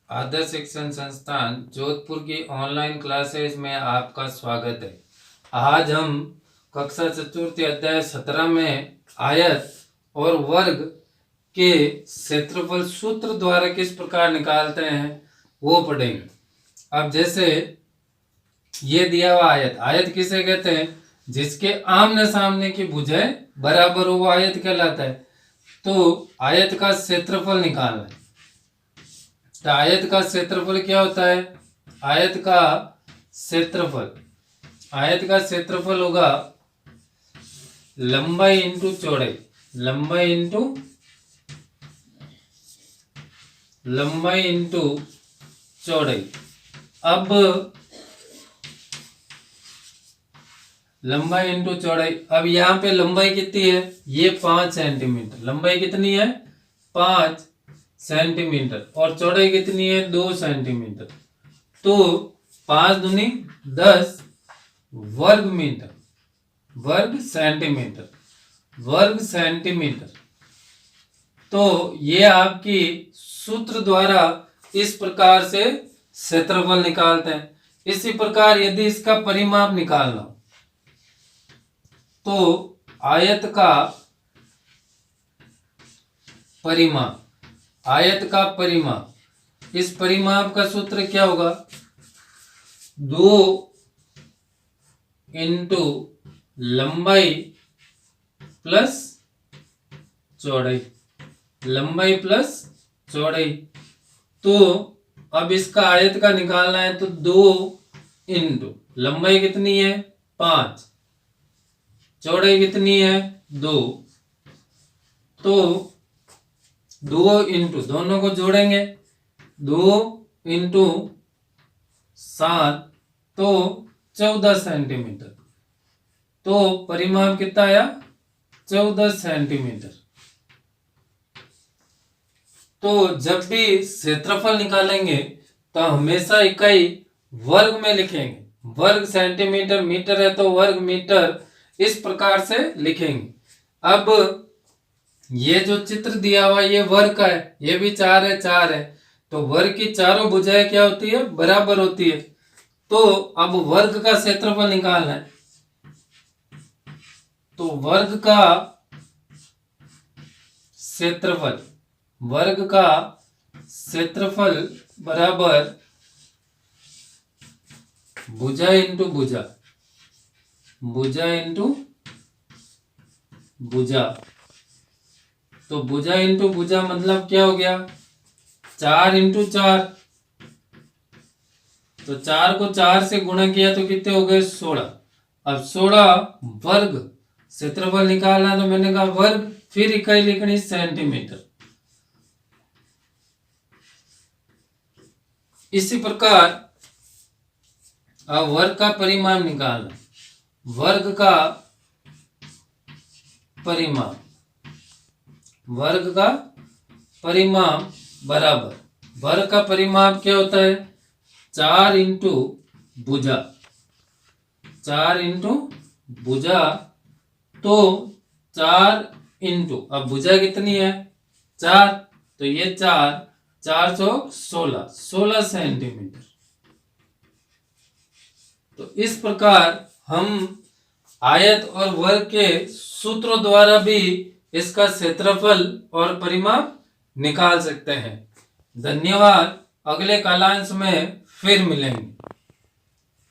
आदर्श शिक्षण संस्थान जोधपुर की ऑनलाइन क्लासेज में आपका स्वागत है। आज हम कक्षा चतुर्थी अध्याय 17 में आयत और वर्ग के क्षेत्रफल सूत्र द्वारा किस प्रकार निकालते हैं वो पढ़ेंगे। अब जैसे ये दिया हुआ आयत किसे कहते हैं? जिसके आमने सामने की भुजाएं बराबर हो वो आयत कहलाता है। तो आयत का क्षेत्रफल निकालना है। तो आयत का क्षेत्रफल क्या होता है? आयत का क्षेत्रफल होगा लंबाई इंटू चौड़ाई, लंबाई इंटू चौड़ाई। अब लंबाई इंटू चौड़ाई, अब यहाँ पे लंबाई कितनी है? ये 5 सेंटीमीटर। लंबाई कितनी है? 5 सेंटीमीटर। और चौड़ाई कितनी है? 2 सेंटीमीटर। तो 5 दूनी 10 वर्ग मीटर, वर्ग सेंटीमीटर। तो ये आपकी सूत्र द्वारा इस प्रकार से क्षेत्रफल निकालते हैं। इसी प्रकार यदि इसका परिमाप निकालना हो तो आयत का परिमाप, इस परिमाप का सूत्र क्या होगा? 2 इंटू लंबाई प्लस चौड़ाई, लंबाई प्लस चौड़ाई। तो अब इसका आयत का निकालना है तो 2 इंटू लंबाई कितनी है? 5, चौड़ाई कितनी है? 2। तो 2 इंटू, दोनों को जोड़ेंगे, 2 इंटू 7 तो 14 सेंटीमीटर। तो परिमाप कितना आया? 14 सेंटीमीटर। तो जब भी क्षेत्रफल निकालेंगे तो हमेशा इकाई वर्ग में लिखेंगे। वर्ग सेंटीमीटर, मीटर है तो वर्ग मीटर, इस प्रकार से लिखेंगे। अब ये जो चित्र दिया हुआ ये वर्ग का है, ये भी 4 है। तो वर्ग की चारों भुजाएं क्या होती है? बराबर होती है। तो अब वर्ग का क्षेत्रफल निकालना है। तो वर्ग का क्षेत्रफल बराबर भुजा इंटू भुजा, तो भुजा इंटू भुजा मतलब क्या हो गया? 4 इंटू 4। तो 4 को 4 से गुणा किया तो कितने हो गए? 16। अब 16 वर्ग, क्षेत्रफल निकालना तो मैंने कहा वर्ग, फिर इकाई लिखनी सेंटीमीटर। इसी प्रकार अब वर्ग का परिमाप निकालना। वर्ग का परिमाप बराबर, वर्ग का परिमाप क्या होता है? 4 इंटू भुजा, तो 4 इंटू, अब भुजा कितनी है? 4, तो ये 4 16 सेंटीमीटर। तो इस प्रकार हम आयत और वर्ग के सूत्रों द्वारा भी इसका क्षेत्रफल और परिमाप निकाल सकते हैं। धन्यवाद। अगले कालांश में फिर मिलेंगे।